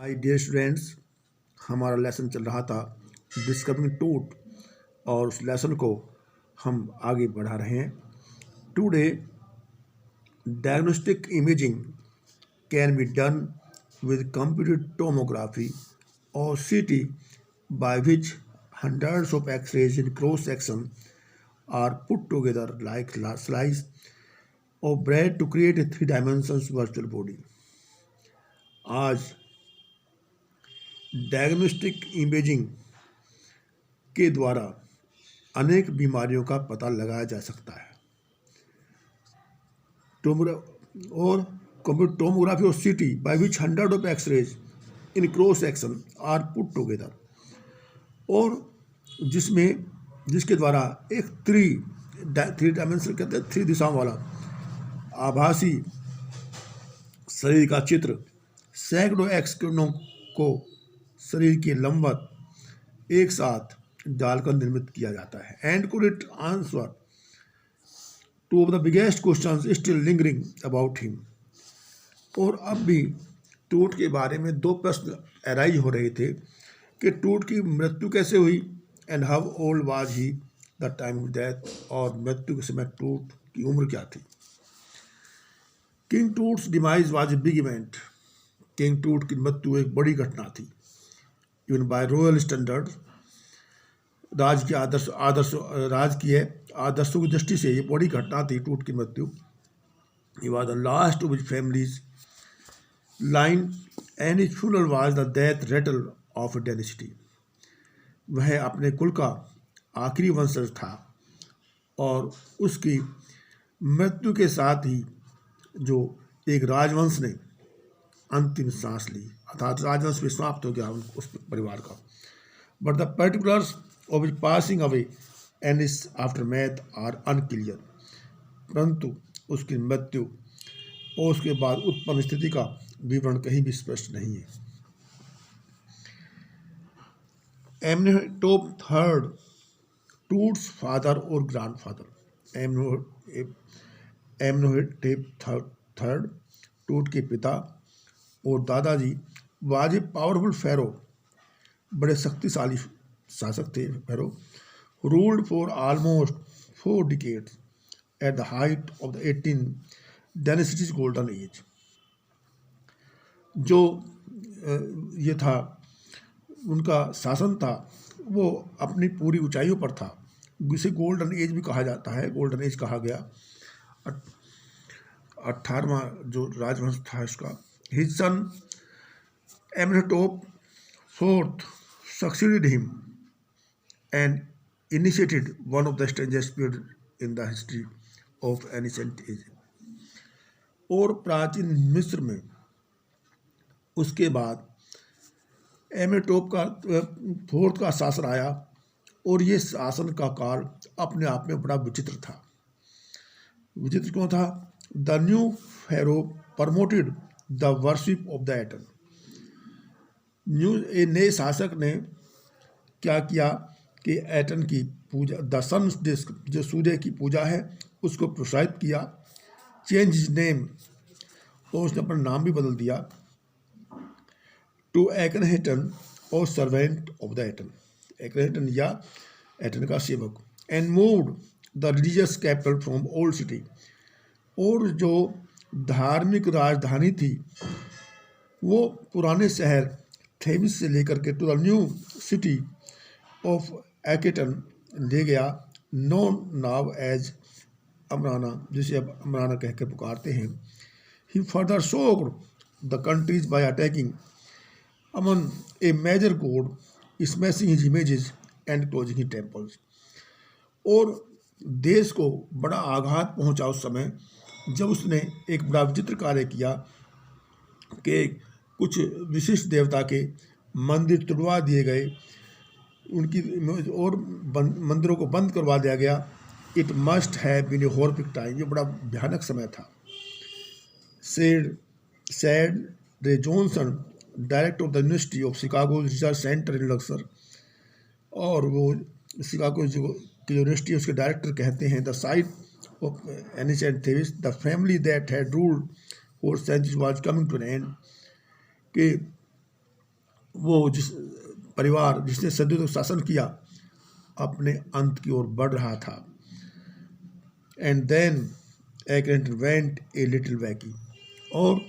Hi dear students, हमारा lesson चल रहा था डिस्कवरिंग ट्रूथ और उस लेसन को हम आगे बढ़ा रहे हैं। Today diagnostic imaging can be done with computed tomography और सीटी by which hundreds of X-rays in cross section are put together like slice of bread to create a three dimensions virtual body. आज diagnostic imaging के द्वारा अनेक बीमारियों का पता लगाया जा सकता है। टोमोग्राफी और CT by which hundred of x-rays in cross section are put together, और जिसके द्वारा एक थ्री डायमेंशन कहते हैं, 3 दिशाओं वाला आभासी शरीर का चित्र सैकड़ों एक्स किरणों को शरीर के लंबवत एक साथ डालकर निर्मित किया जाता है। And could it answer two of the biggest questions still lingering about him. और अब भी टूट के बारे में 2 प्रश्न अराइज हो रहे थे कि टूट की मृत्यु कैसे हुई and how old was he the time of death, और मृत्यु के समय टूट की उम्र क्या थी। King Toots demise was a big event. King टूट की मृत्यु एक बड़ी घटना थी। इवन बाय रॉयल स्टैंडर्ड, राजकीय आदर्शों की दृष्टि से ये बड़ी घटना थी टूट की मृत्यु। He was the last of his families line and his funeral was the death Ratle of density. वह अपने कुल का आखिरी वंशज था और उसकी मृत्यु के साथ ही जो एक राजवंश ने अंतिम सांस ली, अर्थात राजवंश भी समाप्त हो गया उस परिवार का। But the particulars of his passing away and his aftermath are unclear. परंतु उसकी मृत्यु और उसके बाद उत्पन्न स्थिति का विवरण कहीं भी स्पष्ट नहीं है। एमनोहेटोप थर्ड, टूट्स फादर और ग्रैंडफादर। एमनोहेटोप थर्ड, टूट के पिता और दादाजी, वाज ए पावरफुल फेरो, बड़े शक्तिशाली शासक थे। Pharaoh ruled for almost 4 decades at the height of the 18 dynasties golden age. जो ये था उनका शासन था, वो अपनी पूरी ऊंचाइयों पर था। जिसे गोल्डन एज भी कहा जाता है, गोल्डन एज कहा गया। 18वां जो राजवंश था इसका। His son Amenhotep fourth succeeded him and initiated one of the strangest period in the history of ancient age. और प्राचीन मिस्र में उसके बाद एमनोहेटोप का फोर्थ का शासन आया, और ये शासन का काल अपने आप में बड़ा विचित्र था। विचित्र क्यों था? The new pharaoh promoted the worship of the atom. नए शासक ने क्या किया कि एटम की पूजा, द सन डिस्क, जो सूर्य की पूजा है, उसको प्रोत्साहित किया। चेंज हिज नेम, और उसने अपना नाम भी बदल दिया, टू एकनहेटन और सर्वेंट ऑफ द एटम, एकनहेटन या एटन का सेवक। And moved the religious capital from old city, और जो धार्मिक राजधानी थी वो पुराने शहर थेबिस से लेकर के to the new city of Akhetaten ले गया, नोन नाउ एज अमराना, जिसे अब अमराना कहकर पुकारते हैं। He further shocked the countries by attacking Amun a major god, smashing his images and closing his temples. और देश को बड़ा आघात पहुंचा उस समय जब उसने एक बड़ा विचित्र कार्य किया कि कुछ विशिष्ट देवता के मंदिर तुड़वा दिए गए, उनकी और मंदिरों को बंद करवा दिया गया। It must have been a horrific time, ये बड़ा भयानक समय था। Said Ray Johnson, director of the University of Chicago research center in Luxor, और वो शिकागो की यूनिवर्सिटी उसके डायरेक्टर कहते हैं, the site of ancient Thebes, the family that had ruled for centuries was coming to an end। कि वो जिस परिवार जिसने सदियों तक शासन किया अपने अंत की ओर बढ़ रहा था। And then Akhenaten went a little wacky, और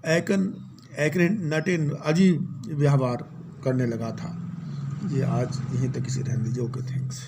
एक्रेंटन अजीब व्यवहार करने लगा था। ये आज यहीं तक इसे रहने दीजिए। Okay, thanks.